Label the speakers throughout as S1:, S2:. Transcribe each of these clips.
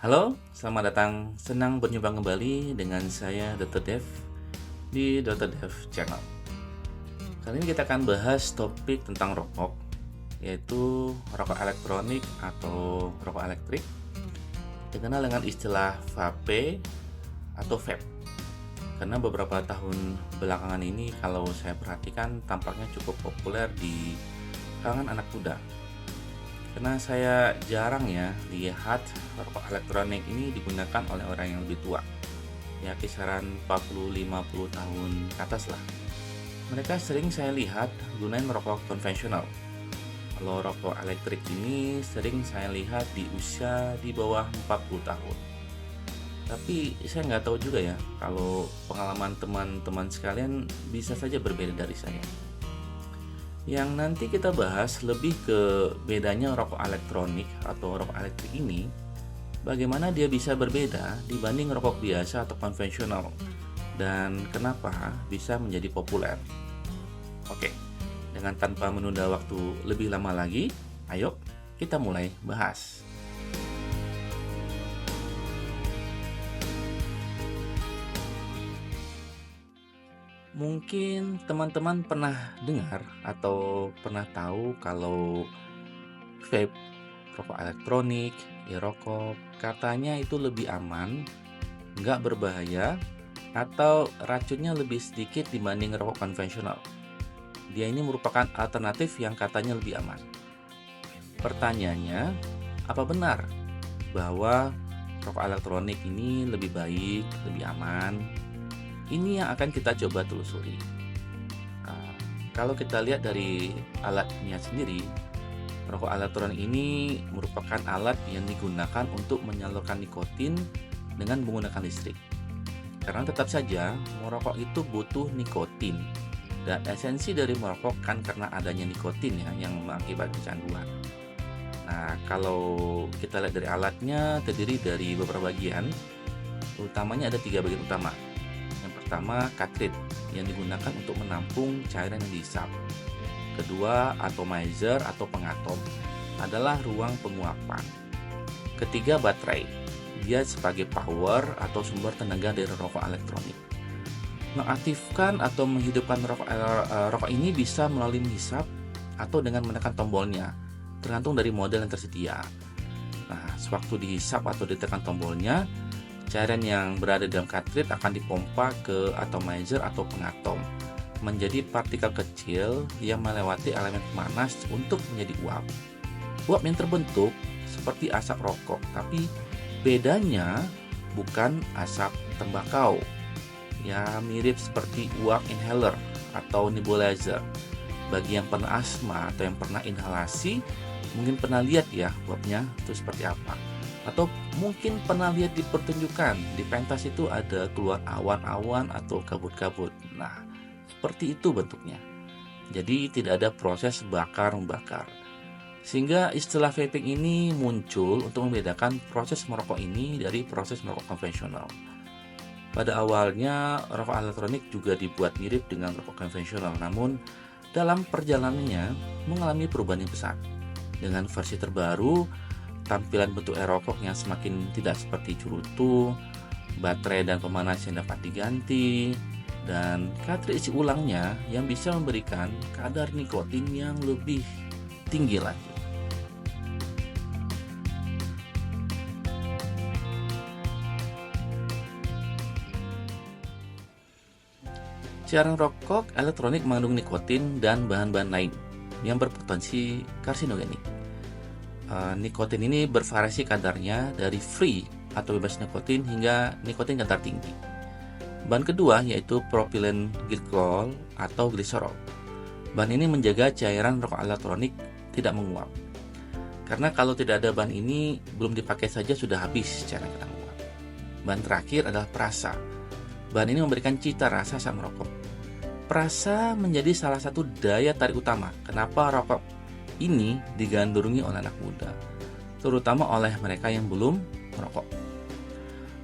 S1: Halo, selamat datang. Senang berjumpa kembali dengan saya Dr. Dev di Dr. Dev Channel. Kali ini kita akan bahas topik tentang rokok, yaitu rokok elektronik atau rokok elektrik, dikenal dengan istilah vape atau vape. Karena beberapa tahun belakangan ini kalau saya perhatikan tampaknya cukup populer di kalangan anak muda. Karena saya jarang ya lihat rokok elektronik ini digunakan oleh orang yang lebih tua, ya kisaran 40-50 tahun ke atas lah. Mereka sering saya lihat gunain rokok konvensional. Kalau rokok elektrik ini sering saya lihat di usia di bawah 40 tahun. Tapi saya nggak tahu juga ya, kalau pengalaman teman-teman sekalian bisa saja berbeda dari saya. Yang nanti kita bahas lebih ke bedanya rokok elektronik atau rokok elektrik ini, bagaimana dia bisa berbeda dibanding rokok biasa atau konvensional, dan kenapa bisa menjadi populer. Oke, dengan tanpa menunda waktu lebih lama lagi, ayo kita mulai bahas. Mungkin teman-teman pernah dengar atau pernah tahu kalau vape, rokok elektronik, e-rokok, katanya itu lebih aman, nggak berbahaya, atau racunnya lebih sedikit dibanding rokok konvensional. Dia ini merupakan alternatif yang katanya lebih aman. Pertanyaannya, apa benar bahwa rokok elektronik ini lebih baik, lebih aman? Ini yang akan kita coba telusuri. Nah, kalau kita lihat dari alatnya sendiri, rokok elektronik ini merupakan alat yang digunakan untuk menyalurkan nikotin dengan menggunakan listrik. Karena tetap saja merokok itu butuh nikotin, dan esensi dari merokok kan karena adanya nikotin ya yang mengakibatkan kecanduan. Nah, kalau kita lihat dari alatnya terdiri dari beberapa bagian, utamanya ada 3 bagian utama. Yang pertama, cartridge yang digunakan untuk menampung cairan yang dihisap. Kedua, atomizer atau pengatom adalah ruang penguapan. Ketiga, baterai. Dia sebagai power atau sumber tenaga dari rokok elektronik. Mengaktifkan atau menghidupkan rokok ini bisa melalui menghisap atau dengan menekan tombolnya, tergantung dari model yang tersedia. Nah, sewaktu dihisap atau ditekan tombolnya, cairan yang berada dalam cartridge akan dipompa ke atomizer atau pengatom menjadi partikel kecil yang melewati elemen pemanas untuk menjadi uap. Uap yang terbentuk seperti asap rokok, tapi bedanya bukan asap tembakau. Ya, mirip seperti uap inhaler atau nebulizer. Bagi yang pernah asma atau yang pernah inhalasi, mungkin pernah lihat ya uapnya itu seperti apa. Atau mungkin pernah lihat di pertunjukan, di pentas itu ada keluar awan-awan atau kabut-kabut. Nah, seperti itu bentuknya. Jadi tidak ada proses bakar-membakar. Sehingga istilah vaping ini muncul untuk membedakan proses merokok ini dari proses merokok konvensional. Pada awalnya, rokok elektronik juga dibuat mirip dengan rokok konvensional, namun dalam perjalanannya mengalami perubahan yang besar. Dengan versi terbaru, tampilan bentuk e-rokok yang semakin tidak seperti cerutu, baterai dan pemanas yang dapat diganti, dan cartridge isi ulangnya yang bisa memberikan kadar nikotin yang lebih tinggi lagi. Cairan rokok elektronik mengandung nikotin dan bahan-bahan lain yang berpotensi karsinogenik. Nikotin ini bervariasi kadarnya dari free atau bebas nikotin hingga nikotin kadar tinggi. Bahan kedua yaitu propylen glycol atau gliserol. Bahan ini menjaga cairan rokok elektronik tidak menguap. Karena kalau tidak ada bahan ini, belum dipakai saja sudah habis cairan kita menguap. Bahan terakhir adalah perasa. Bahan ini memberikan cita rasa saat merokok. Perasa menjadi salah satu daya tarik utama kenapa rokok ini digandrungi oleh anak muda, terutama oleh mereka yang belum merokok.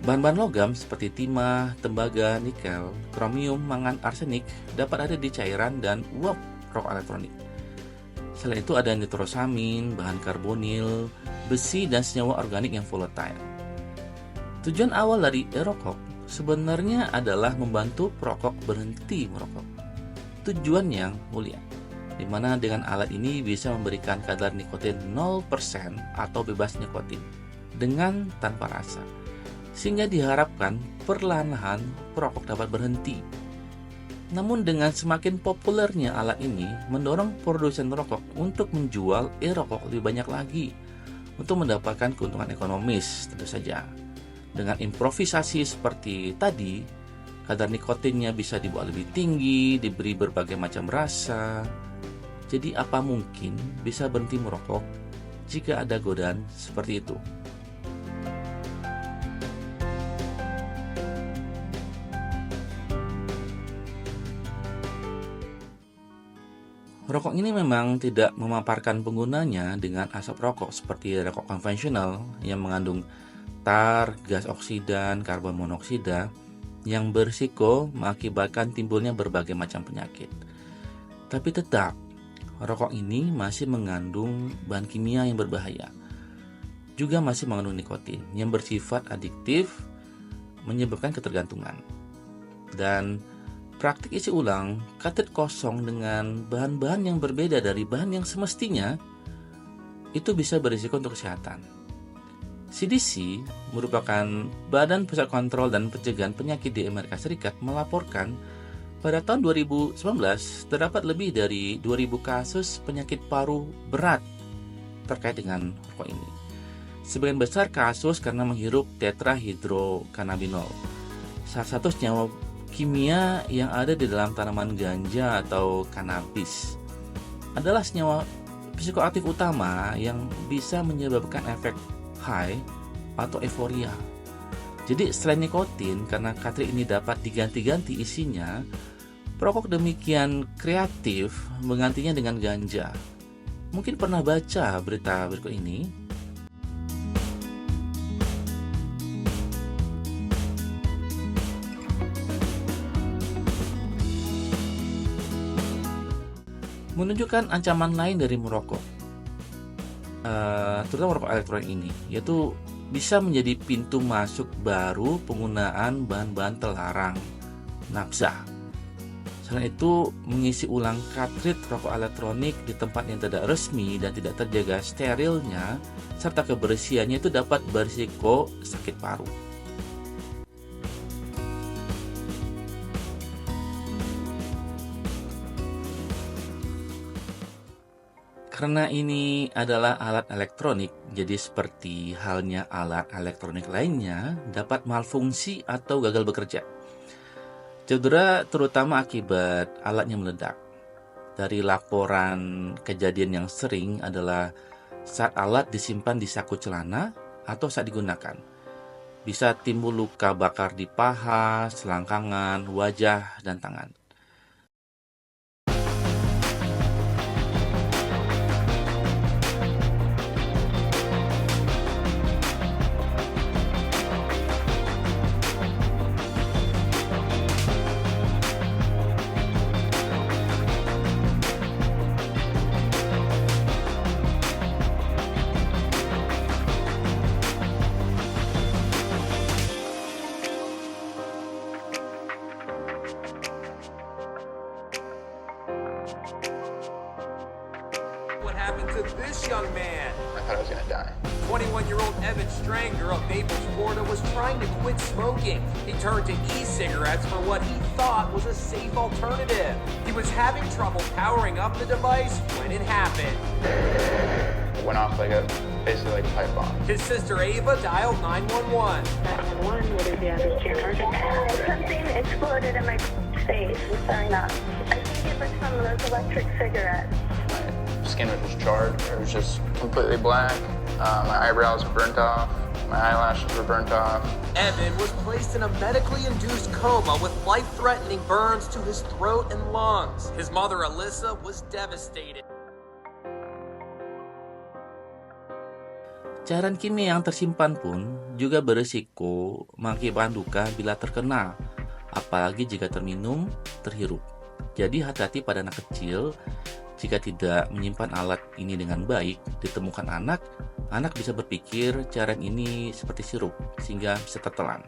S1: Bahan-bahan logam seperti timah, tembaga, nikel, kromium, mangan, arsenik dapat ada di cairan dan uap rokok elektronik. Selain itu ada nitrosamin, bahan karbonil, besi, dan senyawa organik yang volatile. Tujuan awal dari e-rokok sebenarnya adalah membantu perokok berhenti merokok. Tujuan yang mulia, di mana dengan alat ini bisa memberikan kadar nikotin 0% atau bebas nikotin dengan tanpa rasa, sehingga diharapkan perlahan-lahan perokok dapat berhenti. Namun dengan semakin populernya alat ini mendorong produsen rokok untuk menjual e-rokok lebih banyak lagi untuk mendapatkan keuntungan ekonomis tentu saja. Dengan improvisasi seperti tadi, kadar nikotinnya bisa dibuat lebih tinggi, diberi berbagai macam rasa. Jadi apa mungkin bisa berhenti merokok jika ada godaan seperti itu? Rokok ini memang tidak memaparkan penggunanya dengan asap rokok seperti rokok konvensional yang mengandung tar, gas oksidan, karbon monoksida yang berisiko mengakibatkan timbulnya berbagai macam penyakit. Tapi tetap, rokok ini masih mengandung bahan kimia yang berbahaya. Juga masih mengandung nikotin yang bersifat adiktif, menyebabkan ketergantungan. Dan praktik isi ulang katet kosong dengan bahan-bahan yang berbeda dari bahan yang semestinya itu bisa berisiko untuk kesehatan. CDC merupakan Badan Pusat Kontrol dan Pencegahan Penyakit di Amerika Serikat melaporkan pada tahun 2019 terdapat lebih dari 2.000 kasus penyakit paru berat terkait dengan rokok ini. Sebagian besar kasus karena menghirup tetrahydrocannabinol, salah satu senyawa kimia yang ada di dalam tanaman ganja atau kanabis. Adalah senyawa psikoaktif utama yang bisa menyebabkan efek high atau euforia. Jadi selain nikotin, karena katrit ini dapat diganti-ganti isinya, perokok demikian kreatif menggantinya dengan ganja. Mungkin pernah baca berita berikut ini. Menunjukkan ancaman lain dari merokok, terutama merokok elektronik ini, yaitu bisa menjadi pintu masuk baru penggunaan bahan-bahan terlarang, nafsa. Selain itu, mengisi ulang katrit rokok elektronik di tempat yang tidak resmi dan tidak terjaga sterilnya serta kebersihannya itu dapat berisiko sakit paru. Karena ini adalah alat elektronik, jadi seperti halnya alat elektronik lainnya dapat malfungsi atau gagal bekerja. Cedera terutama akibat alatnya meledak. Dari laporan kejadian yang sering adalah saat alat disimpan di saku celana atau saat digunakan. Bisa timbul luka bakar di paha, selangkangan, wajah, dan tangan.
S2: What happened to this young man?
S3: I thought I was gonna die.
S2: 21-year-old Evan Stranger of Naples, Florida was trying to quit smoking. He turned to e-cigarettes for what he thought was a safe alternative. He was having trouble powering up the device when it happened.
S3: It went off basically like a pipe bomb.
S2: His sister Ava dialed 911.
S4: 911, what is the address to your target?
S5: Something exploded in my face. I'm sorry, not. I think it was from those electric cigarettes.
S3: My skin was just charred. It was just completely black. My eyebrows were burnt off. My eyelashes were burnt off.
S2: Evan was placed in a medically induced coma with life-threatening burns to his throat and lungs. His mother, Alyssa, was devastated.
S1: Cairan kimia yang tersimpan pun juga berisiko mengakibatkan luka bila terkena, apalagi jika terminum, terhirup. Jadi hati-hati pada anak kecil Jika tidak menyimpan alat ini dengan baik, ditemukan anak bisa berpikir cairan ini seperti sirup sehingga bisa tertelan.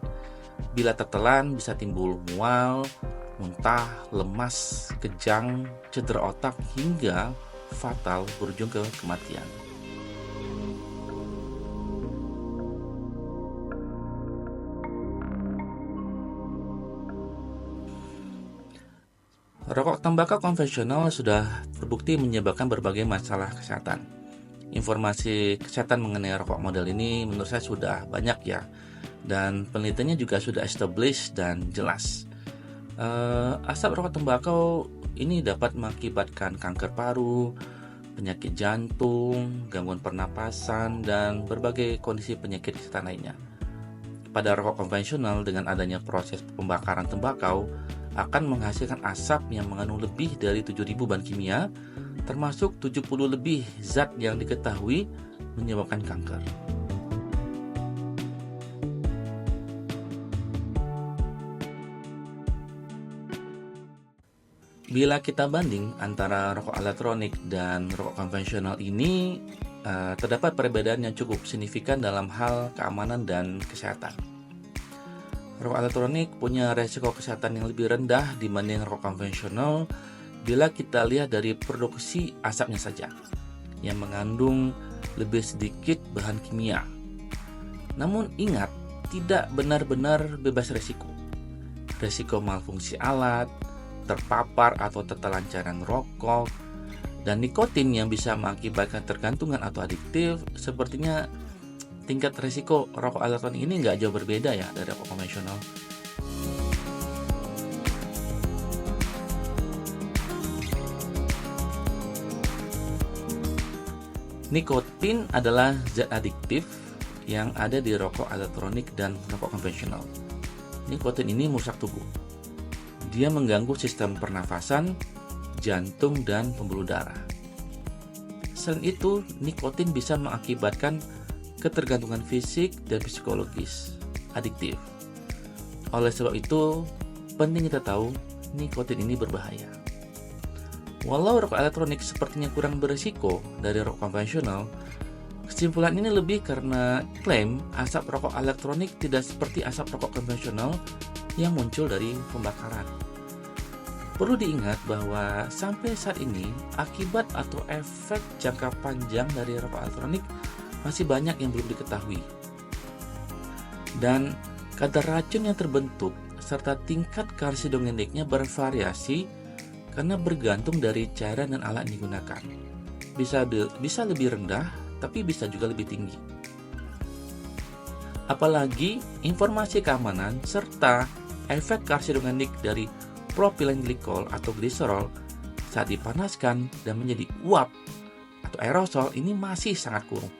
S1: Bila tertelan bisa timbul mual, muntah, lemas, kejang, cedera otak hingga fatal berujung ke kematian. Rokok tembakau konvensional sudah terbukti menyebabkan berbagai masalah kesehatan. Informasi kesehatan mengenai rokok model ini menurut saya sudah banyak ya, dan penelitiannya juga sudah established dan jelas. Asap rokok tembakau ini dapat mengakibatkan kanker paru, penyakit jantung, gangguan pernapasan, dan berbagai kondisi penyakit kesehatan lainnya. Pada rokok konvensional dengan adanya proses pembakaran tembakau akan menghasilkan asap yang mengandung lebih dari 7.000 bahan kimia, termasuk 70 lebih zat yang diketahui menyebabkan kanker. Bila kita banding antara rokok elektronik dan rokok konvensional ini, terdapat perbedaan yang cukup signifikan dalam hal keamanan dan kesehatan. Rokok elektronik punya resiko kesehatan yang lebih rendah dibanding rokok konvensional bila kita lihat dari produksi asapnya saja, yang mengandung lebih sedikit bahan kimia. Namun ingat, tidak benar-benar bebas resiko. Resiko malfungsi alat, terpapar atau tertelan cairan rokok, dan nikotin yang bisa mengakibatkan tergantungan atau adiktif, sepertinya tingkat resiko rokok elektronik ini nggak jauh berbeda ya dari rokok konvensional. Nikotin adalah zat adiktif yang ada di rokok elektronik dan rokok konvensional. Nikotin ini merusak tubuh. Dia mengganggu sistem pernafasan, jantung, dan pembuluh darah. Selain itu, nikotin bisa mengakibatkan ketergantungan fisik dan psikologis, adiktif. Oleh sebab itu, penting kita tahu nikotin ini berbahaya. Walau rokok elektronik sepertinya kurang berisiko dari rokok konvensional, kesimpulan ini lebih karena klaim asap rokok elektronik tidak seperti asap rokok konvensional yang muncul dari pembakaran. Perlu diingat bahwa sampai saat ini, akibat atau efek jangka panjang dari rokok elektronik masih banyak yang belum diketahui. Dan kadar racun yang terbentuk serta tingkat karsinogeniknya bervariasi karena bergantung dari cairan dan alat yang digunakan. Bisa lebih rendah, tapi bisa juga lebih tinggi. Apalagi informasi keamanan serta efek karsinogenik dari propilen glikol atau gliserol saat dipanaskan dan menjadi uap atau aerosol ini masih sangat kurang.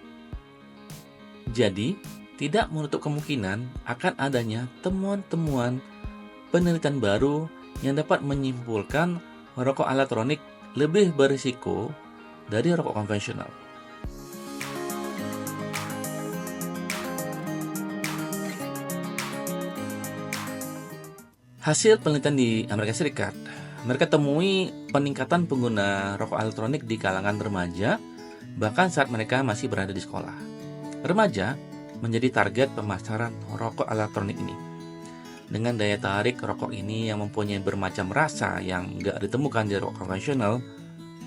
S1: Jadi, tidak menutup kemungkinan akan adanya temuan-temuan penelitian baru yang dapat menyimpulkan rokok elektronik lebih berisiko dari rokok konvensional. Hasil penelitian di Amerika Serikat, mereka temui peningkatan pengguna rokok elektronik di kalangan remaja, bahkan saat mereka masih berada di sekolah. Remaja menjadi target pemasaran rokok elektronik ini. Dengan daya tarik rokok ini yang mempunyai bermacam rasa yang nggak ditemukan di rokok konvensional,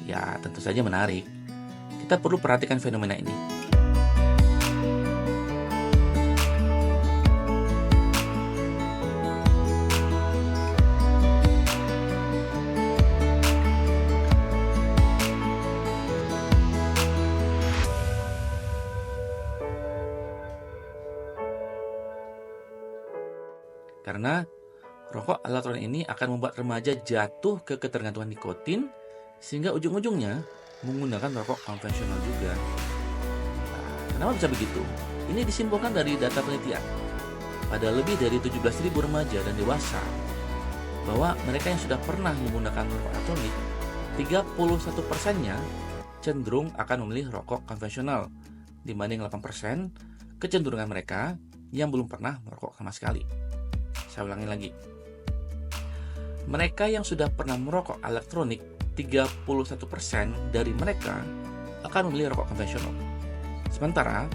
S1: ya tentu saja menarik. Kita perlu perhatikan fenomena ini. Karena rokok elektronik ini akan membuat remaja jatuh ke ketergantungan nikotin sehingga ujung-ujungnya menggunakan rokok konvensional juga. Nah, kenapa bisa begitu? Ini disimpulkan dari data penelitian. Pada lebih dari 17.000 remaja dan dewasa, bahwa mereka yang sudah pernah menggunakan rokok elektronik, 31%-nya cenderung akan memilih rokok konvensional dibanding 8% kecenderungan mereka yang belum pernah merokok sama sekali. Saya ulangi lagi. Mereka yang sudah pernah merokok elektronik 31% dari mereka akan memilih rokok konvensional. Sementara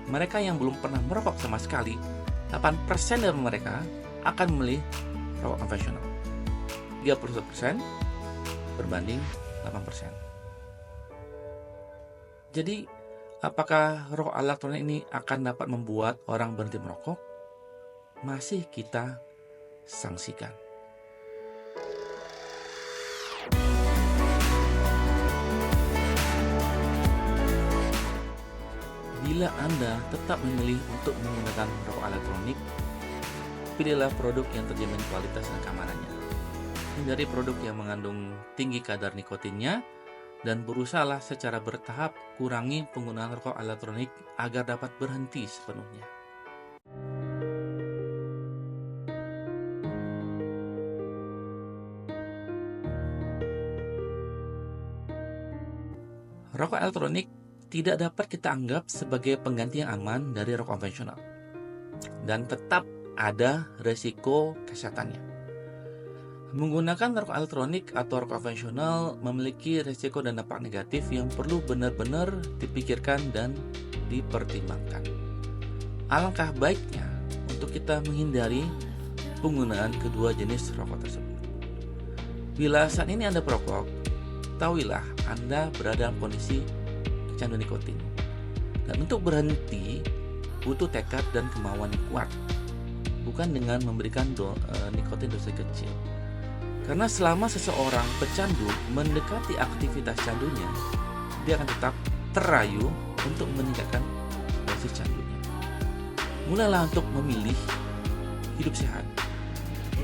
S1: mereka yang belum pernah merokok sama sekali, 8% dari mereka akan memilih rokok konvensional. 31% berbanding 8%. Jadi, apakah rokok elektronik ini akan dapat membuat orang berhenti merokok? Masih kita sanksikan. Bila Anda tetap memilih untuk menggunakan rokok elektronik, pilihlah produk yang terjamin kualitas dan keamanannya. Hindari produk yang mengandung tinggi kadar nikotinnya dan berusahalah secara bertahap kurangi penggunaan rokok elektronik agar dapat berhenti sepenuhnya. Rokok elektronik tidak dapat kita anggap sebagai pengganti yang aman dari rokok konvensional, dan tetap ada resiko kesehatannya. Menggunakan rokok elektronik atau rokok konvensional memiliki resiko dan dampak negatif yang perlu benar-benar dipikirkan dan dipertimbangkan. Alangkah baiknya untuk kita menghindari penggunaan kedua jenis rokok tersebut. Bila saat ini Anda perokok, ketahuilah Anda berada dalam kondisi kecanduan nikotin. Dan untuk berhenti butuh tekad dan kemauan yang kuat, bukan dengan memberikan nikotin dosis kecil. Karena selama seseorang pecandu mendekati aktivitas candunya, dia akan tetap terayu untuk meningkatkan dosis candunya. Mulailah untuk memilih hidup sehat,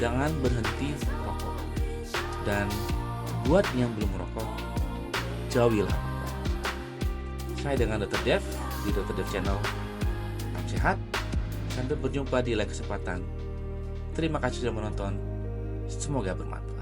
S1: jangan berhenti merokok. Dan buat yang belum merokok, jauhilah rokok. Saya dengan Dr. Dev di Dr. Dev Channel. Tetap sehat, sampai berjumpa di lain kesempatan. Terima kasih sudah menonton. Semoga bermanfaat.